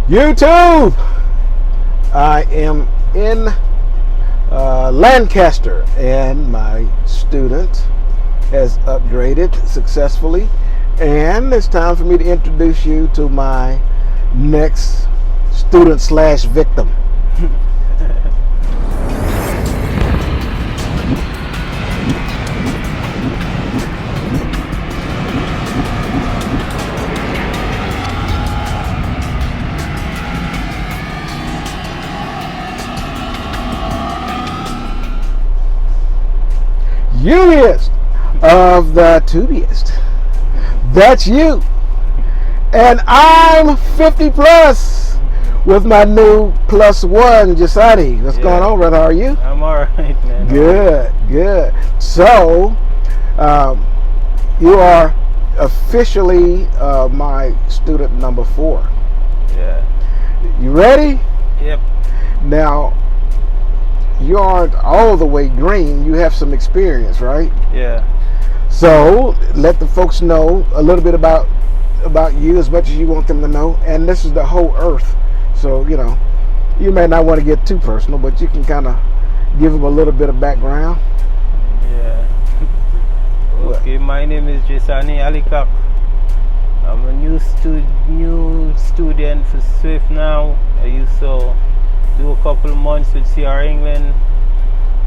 YouTube! I am in Lancaster, and my student has upgraded successfully, and it's time for me to introduce you to my next student slash victim. Youiest of the tubiest. That's you. And I'm 50 plus with my new +1, Jasani. What's going on, brother? How are you? I'm alright, man. Good. So, you are officially my student number 4. Yeah. You ready? Yep. Now, you aren't all the way green. You have some experience, right? Yeah. So let the folks know a little bit about you, as much as you want them to know. And this is the whole earth, so you may not want to get too personal, but you can kind of give them a little bit of background. Yeah. Okay, my name is Jasani Alikak. I'm a new student for Swift now. I used to do a couple of months with CR England,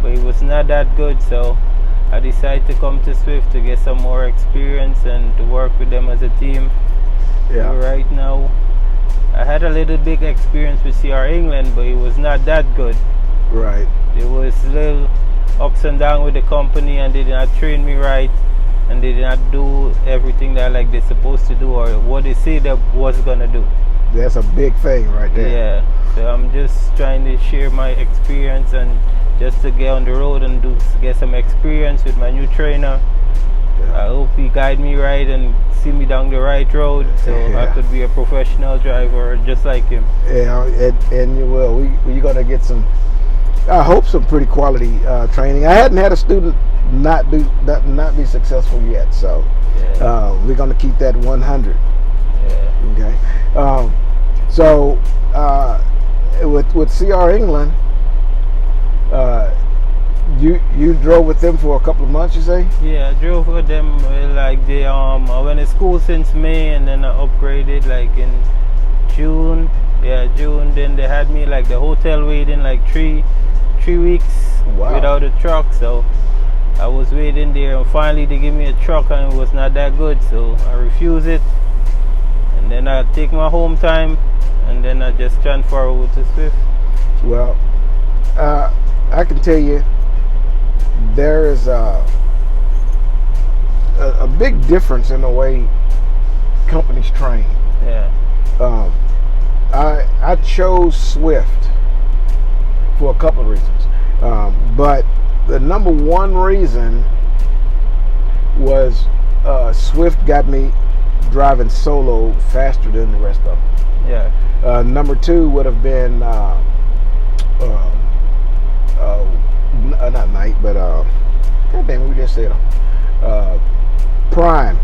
but it was not that good, so I decided to come to Swift to get some more experience and to work with them as a team. Yeah. So right now, I had a little big experience with CR England, but it was not that good. Right. There was little ups and downs with the company, and they did not train me right, and they did not do everything that they're supposed to do, or what they say they was gonna do. That's a big thing right there. Yeah. So I'm just trying to share my experience and just to get on the road and get some experience with my new trainer. Yeah. I hope he guide me right and see me down the right road, so I could be a professional driver just like him. Yeah, and you will. You're gonna get some, I hope, some pretty quality training. I hadn't had a student not be successful yet, so we're gonna keep that 100. Yeah. Okay. So with CR England, you drove with them for a couple of months, you say? Yeah, I drove with them I went to school since May, and then I upgraded in June. Yeah, June. Then they had me the hotel waiting 3 weeks without a truck, so I was waiting there, and finally they gave me a truck, and it was not that good, so I refused it. And then I take my home time, and then I just transfer over to Swift. Well, I can tell you there is a big difference in the way companies train. Yeah. I chose Swift for a couple of reasons, but the number one reason was Swift got me driving solo faster than the rest of them. Yeah. Number 2 would have been not night, but God damn it, we just said Prime.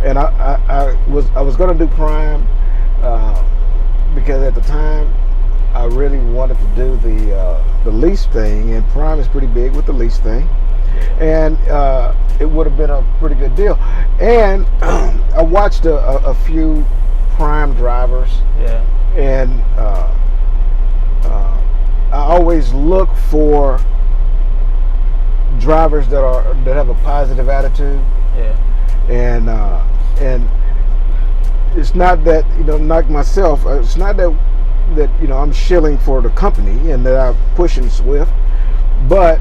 And I was gonna do Prime because at the time I really wanted to do the lease thing, and Prime is pretty big with the lease thing, and it would have been a pretty good deal. And I watched a few Prime drivers, and I always look for drivers that have a positive attitude. And it's not that like myself. It's not that I'm shilling for the company and that I'm pushing Swift, but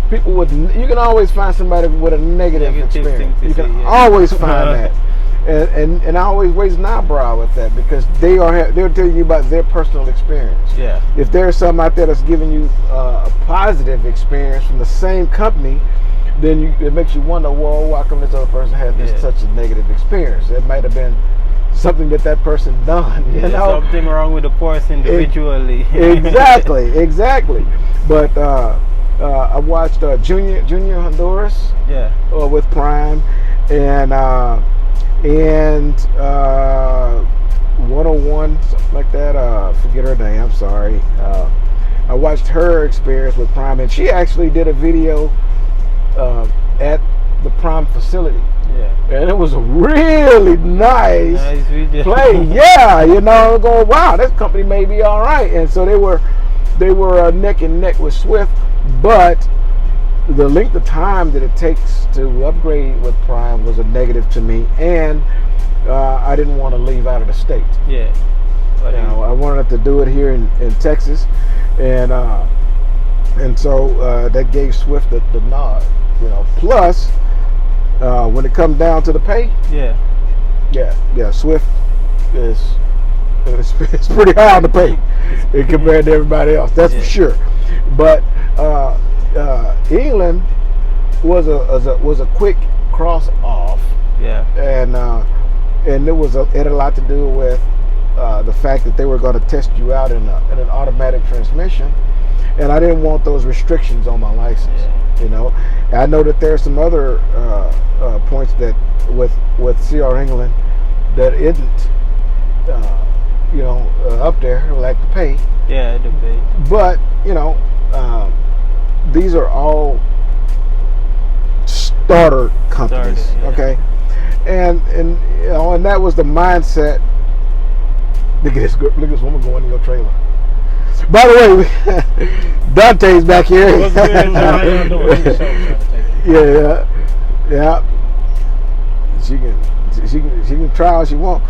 people you can always find somebody with a negative experience. You can always find that. And I always raise an eyebrow with that, because they're telling you about their personal experience. Yeah. If there's something out there that's giving you a positive experience from the same company, then it makes you wonder, well, why come this other person had such a negative experience? It might have been something that person done. Something wrong with the person individually. Exactly. But I watched Junior Honduras. With Prime, and 101, something like that. Forget her name. I'm sorry. I watched her experience with Prime, and she actually did a video at the Prime facility. Yeah. And it was a really nice video. play. Yeah, you know, going, wow, this company may be all right. And so they were neck and neck with Swift, but the length of time that it takes to upgrade with Prime was a negative to me, and I didn't want to leave out of the state. Yeah. I wanted to do it here in Texas, and so that gave Swift the nod. You know, plus when it comes down to the pay, yeah, Swift is it's pretty high on the pay compared to everybody else. That's for sure. But England was a quick cross off. Yeah. And it had a lot to do with the fact that they were going to test you out in an automatic transmission, and I didn't want those restrictions on my license. Yeah. You know, I know that there are some other points that with CR England that isn't up there, like the pay. Yeah, the pay. But these are all starter companies. Yeah. Okay, and that was the mindset. Look at this woman going in your trailer. By the way, Dante's back here. Yeah. She can try all she wants.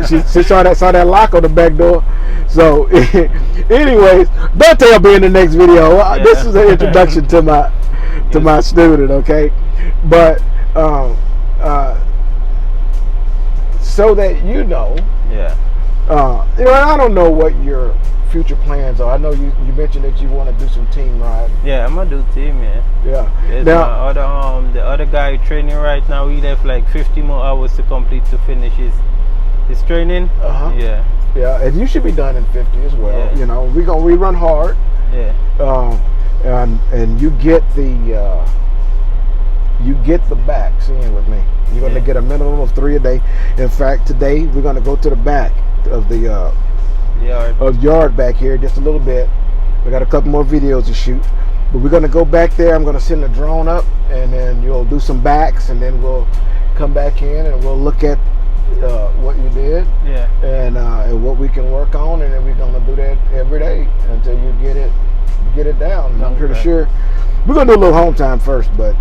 She saw that lock on the back door. So, anyways, Dante will be in the next video. Yeah. This is an introduction to my student, okay? But so that you know. Yeah. I don't know what your future plans are. I know you mentioned that you want to do some team riding. Yeah, I'm gonna do team, man. Yeah. Now, the other guy training right now, he left like 50 more hours to complete to finish his training. Yeah. Yeah, and you should be done in 50 as well. Yeah. You know, we run hard. Yeah. And you get the backs in with me. You're going to get a minimum of 3 a day. In fact, today we're going to go to the back of the yard back here just a little bit. We got a couple more videos to shoot, but we're going to go back there. I'm going to send a drone up, and then you'll do some backs, and then we'll come back in and we'll look at what you did, and what we can work on, and then we're going to do that every day until you get it down. And I'm pretty sure we're going to do a little home time first, but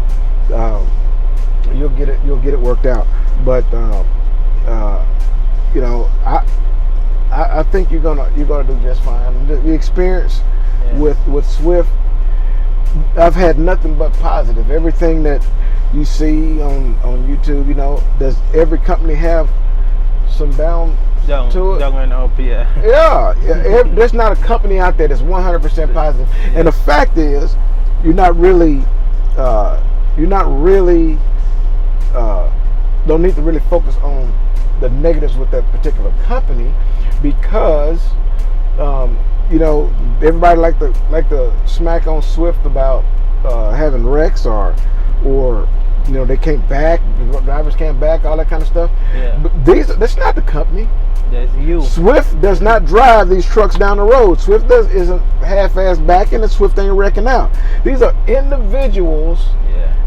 you'll get it worked out. But I think you're gonna do just fine. The experience with Swift, I've had nothing but positive. Everything that you see on YouTube, does every company have some down to it? Down and up, yeah. Yeah. There's not a company out there that's 100% positive. Yeah. And the fact is, you're not really don't need to really focus on the negatives with that particular company, because everybody like to smack on Swift about having wrecks or they can't back, drivers can't back, all that kind of stuff. Yeah. But that's not the company. That's you. Swift does not drive these trucks down the road. Swift isn't half-ass backing, and Swift ain't wrecking out. These are individuals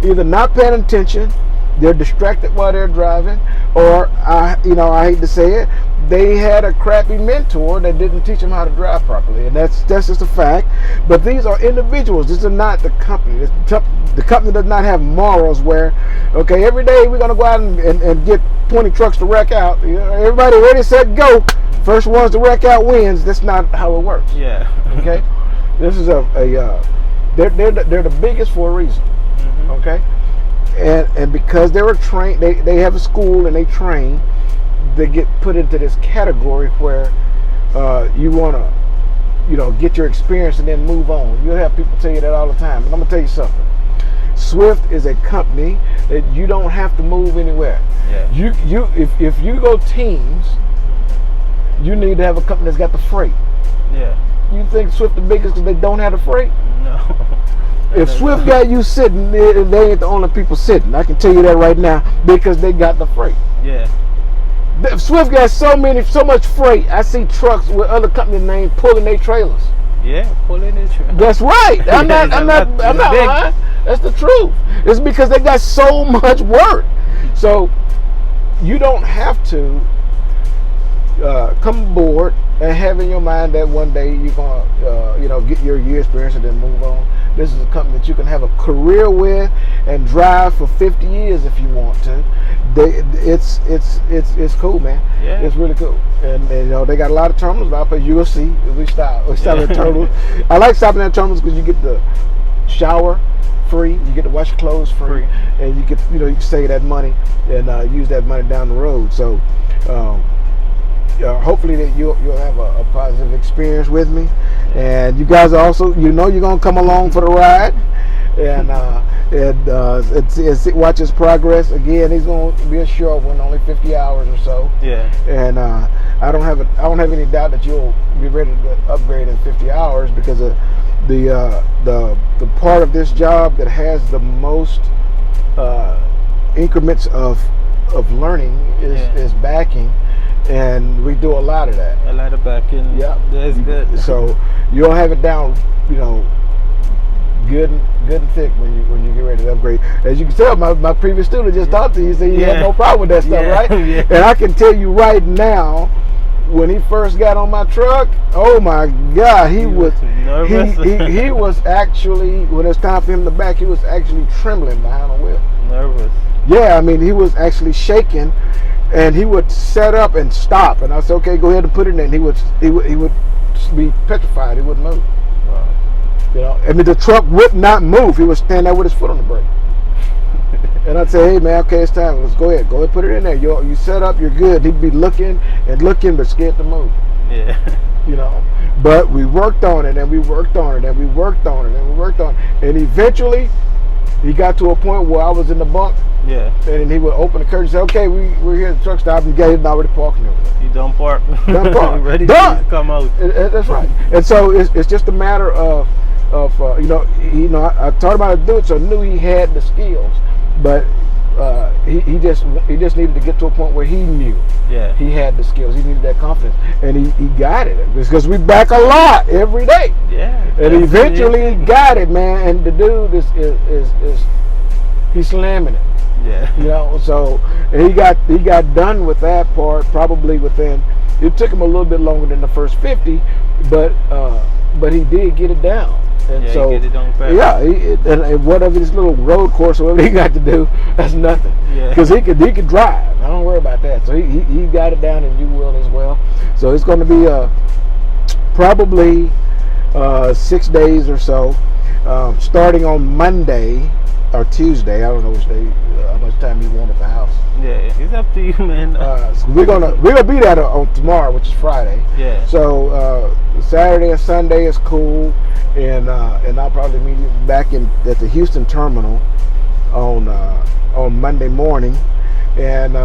either not paying attention, they're distracted while they're driving, or I hate to say it, they had a crappy mentor that didn't teach them how to drive properly, and that's just a fact. But these are individuals. This is not the company. The company does not have morals where, okay, every day we're gonna go out and get 20 trucks to wreck out. Everybody ready, set, go. First ones to wreck out wins. That's not how it works. Yeah. Okay. This is they're the biggest for a reason. Mm-hmm. Okay. And because they were trained, they have a school and they train, they get put into this category where you want to, get your experience and then move on. You'll have people tell you that all the time. But I'm going to tell you something. Swift is a company that you don't have to move anywhere. Yeah. If you go teams, you need to have a company that's got the freight. Yeah. You think Swift the biggest because they don't have the freight? No. If Swift got you sitting, they ain't the only people sitting. I can tell you that right now, because they got the freight. Yeah. Swift got so much freight. I see trucks with other company names pulling their trailers. Yeah, pulling it. That's right. I'm not lying. That's the truth. It's because they got so much work. So you don't have to come aboard and have in your mind that one day you're gonna get your year experience and then move on. This is a company that you can have a career with and drive for 50 years if you want to. It's cool, man. Yeah. It's really cool. And they got a lot of terminals out there. You'll see. We stop at terminals. I like stopping at terminals because you get the shower free, you get to wash your clothes free. And you get you can save that money and use that money down the road. So hopefully that you'll have a positive experience with me, and you guys are also you're gonna come along for the ride, and watch his progress. Again, he's gonna be a short one, only 50 hours or so. Yeah. And I don't have any doubt that you'll be ready to upgrade in 50 hours because of the part of this job that has the most increments of learning is backing. And we do a lot of that. A lot of backing. Yeah, that's good. So you'll have it down, good and thick when you get ready to upgrade. As you can tell, my previous student just talked to you. Said he had no problem with that stuff, right? Yeah. And I can tell you right now, when he first got on my truck, oh my God, he was nervous. He was actually, when it's time for him to back, he was actually trembling behind the wheel. Nervous. Yeah, I mean, he was actually shaking. And he would set up and stop, and I said, "Okay, go ahead and put it in." He would be petrified. He wouldn't move. Wow. I mean, the truck would not move. He would stand there with his foot on the brake. And I'd say, "Hey, man, okay, it's time. Let's go ahead. Go ahead, put it in there. You set up. You're good." He'd be looking, but scared to move. Yeah. But we worked on it, and we worked on it, and we worked on it, and we worked on it, and eventually, he got to a point where I was in the bunk. Yeah. And he would open the curtain and say, "Okay, we're here at the truck stop," and he's already parking over there. You don't park. Done park. Ready Done. to come out. That's right. And so it's just a matter of I taught him how to do it, so I knew he had the skills, but he just needed to get to a point where he knew he had the skills. He needed that confidence, and he got it because we back a lot every day. Yeah. And eventually he got it, man. And the dude is he's slamming it. Yeah. So he got done with that part probably within. It took him a little bit longer than the first 50, but he did get it down. And so he get it done fast. Yeah, and whatever this little road course or whatever he got to do, that's nothing. Yeah. Because he could drive. I don't worry about that. So he got it down, and you will as well. So it's going to be probably 6 days or so, starting on Monday. Or Tuesday, I don't know which day, how much time you want at the house. Yeah, it's up to you, man. So we're gonna be there on tomorrow, which is Friday. Yeah. So Saturday and Sunday is cool, and I'll probably meet you back at the Houston terminal on Monday morning, and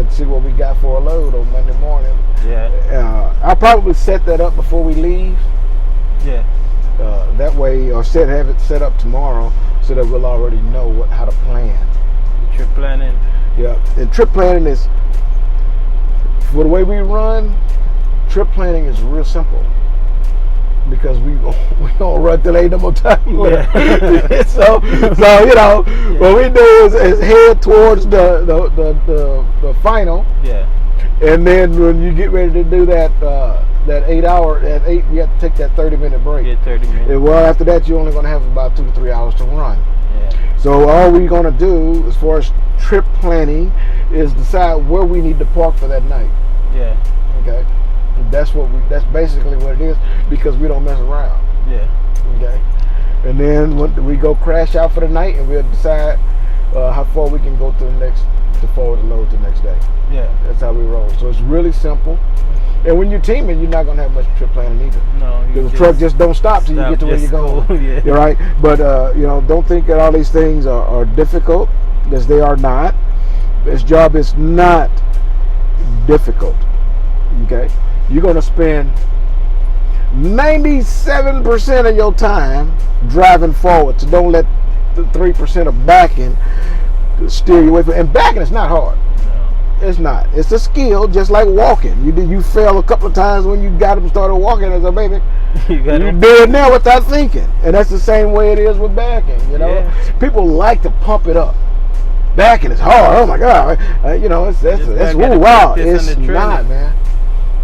see what we got for a load on Monday morning. Yeah. I'll probably set that up before we leave. Yeah. That way, or have it set up tomorrow, so that we'll already know how to plan. Trip planning. Yeah, and trip planning is, for the way we run, trip planning is real simple because we don't run till ain't no more time left. Yeah. so what we do is head towards the final. Yeah. And then when you get ready to do that 8 hour, at 8, you have to take that 30-minute break. Yeah, 30 minutes. And well, after that, you're only going to have about 2 to 3 hours to run. Yeah. So all we're going to do, as far as trip planning, is decide where we need to park for that night. Yeah. Okay. That's basically what it is, because we don't mess around. Yeah. Okay. And then we go crash out for the night, and we'll decide how far we can go to forward the load the next day. Yeah. That's how we roll. So it's really simple. And when you're teaming, you're not going to have much trip planning either. No. Because the truck just don't stop till you get to where you're going. Yeah. You're right. But, don't think that all these things are difficult, because they are not. This job is not difficult. Okay? You're going to spend 97% of your time driving forward. So don't let the 3% of backing steer you away from it. And backing is not hard. No. It's not. It's a skill, just like walking. You fail a couple of times when you got them started walking as a baby. You do it now without thinking, and that's the same way it is with backing. You know, people like to pump it up. Backing is hard. Oh my God! You know, it's wow. It's not, man.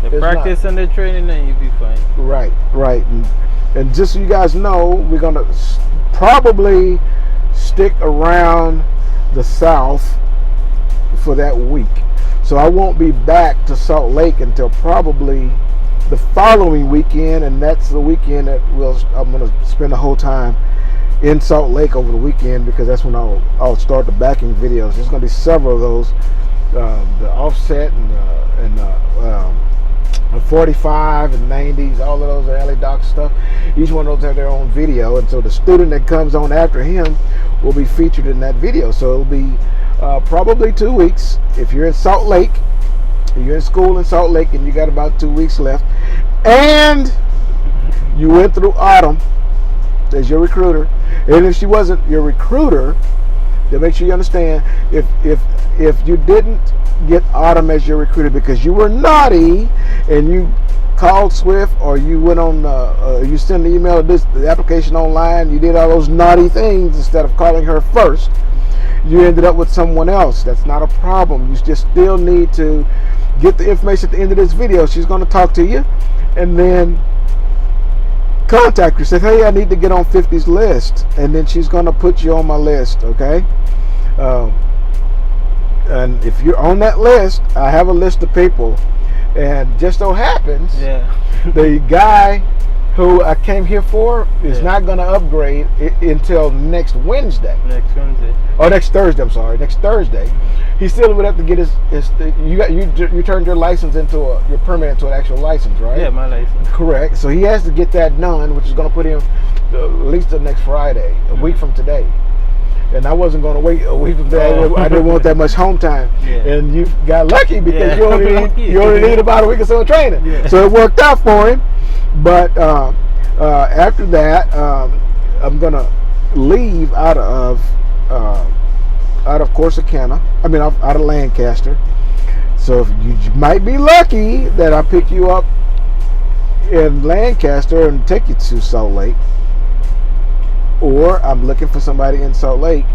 The practice and the training, and you'll be fine. Right. And just so you guys know, we're gonna probably stick around the South for that week. So I won't be back to Salt Lake until probably the following weekend, and that's the weekend that I'm going to spend the whole time in Salt Lake over the weekend, because that's when I'll start the backing videos. There's going to be several of those, the offset and the 45 and 90s, all of those alley dock stuff. Each one of those have their own video, and so the student that comes on after him will be featured in that video. So it'll be probably 2 weeks. If you're in Salt Lake, you're in school in Salt Lake, and you got about 2 weeks left, and you went through Autumn as your recruiter, and if she wasn't your recruiter, then make sure you understand, if you didn't get Autumn as your recruiter because you were naughty and you called Swift, or you went on you sent an email, the application online, you did all those naughty things instead of calling her first, you ended up with someone else. That's not a problem. You just still need to get the information at the end of this video. She's going to talk to you, and then contact her. Say, hey, I need to get on 50's list, and then she's going to put you on my list. Okay. And if you're on that list, I have a list of people, and just so happens, the guy who I came here for is not going to upgrade until next Wednesday. Or next Thursday. I'm sorry, next Thursday. He still would have to get his you turned your license into your permit into an actual license, right? Yeah, my license. Correct. So he has to get that done, which is going to put him at least till next Friday, a week from today. And I wasn't going to wait a week from today. I didn't want that much home time. And you got lucky because you only need about a week or so of training. So it worked out for him. But after that, I'm gonna leave out of Corsicana. I mean, out of Lancaster. So you might be lucky that I pick you up in Lancaster and take you to Salt Lake, or I'm looking for somebody in Salt Lake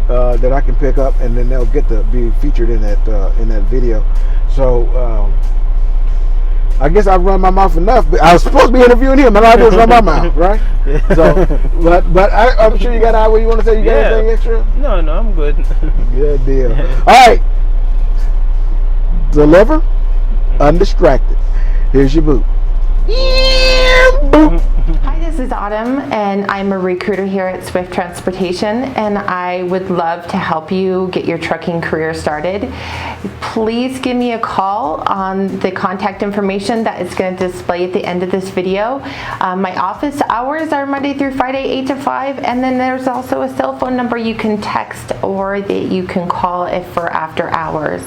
that I can pick up, and then they'll get to be featured in that video. So. I guess I've run my mouth enough, but I was supposed to be interviewing him, and I just run my mouth, right? So, but I'm sure you got out where you want to say. You got anything extra? No, I'm good. Good deal. All right, deliver, undistracted. Here's your boot. Boop. Hi, this is Autumn, and I'm a recruiter here at Swift Transportation, and I would love to help you get your trucking career started. Please give me a call on the contact information that is going to display at the end of this video. My office hours are Monday through Friday, 8 to 5, and then there's also a cell phone number you can text or that you can call if for after hours.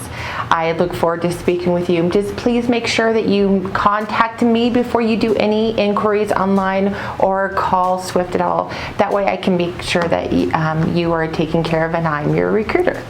I look forward to speaking with you. Just please make sure that you contact me before you do any inquiries online or call Swift at all. That way I can make sure that you are taken care of and I'm your recruiter.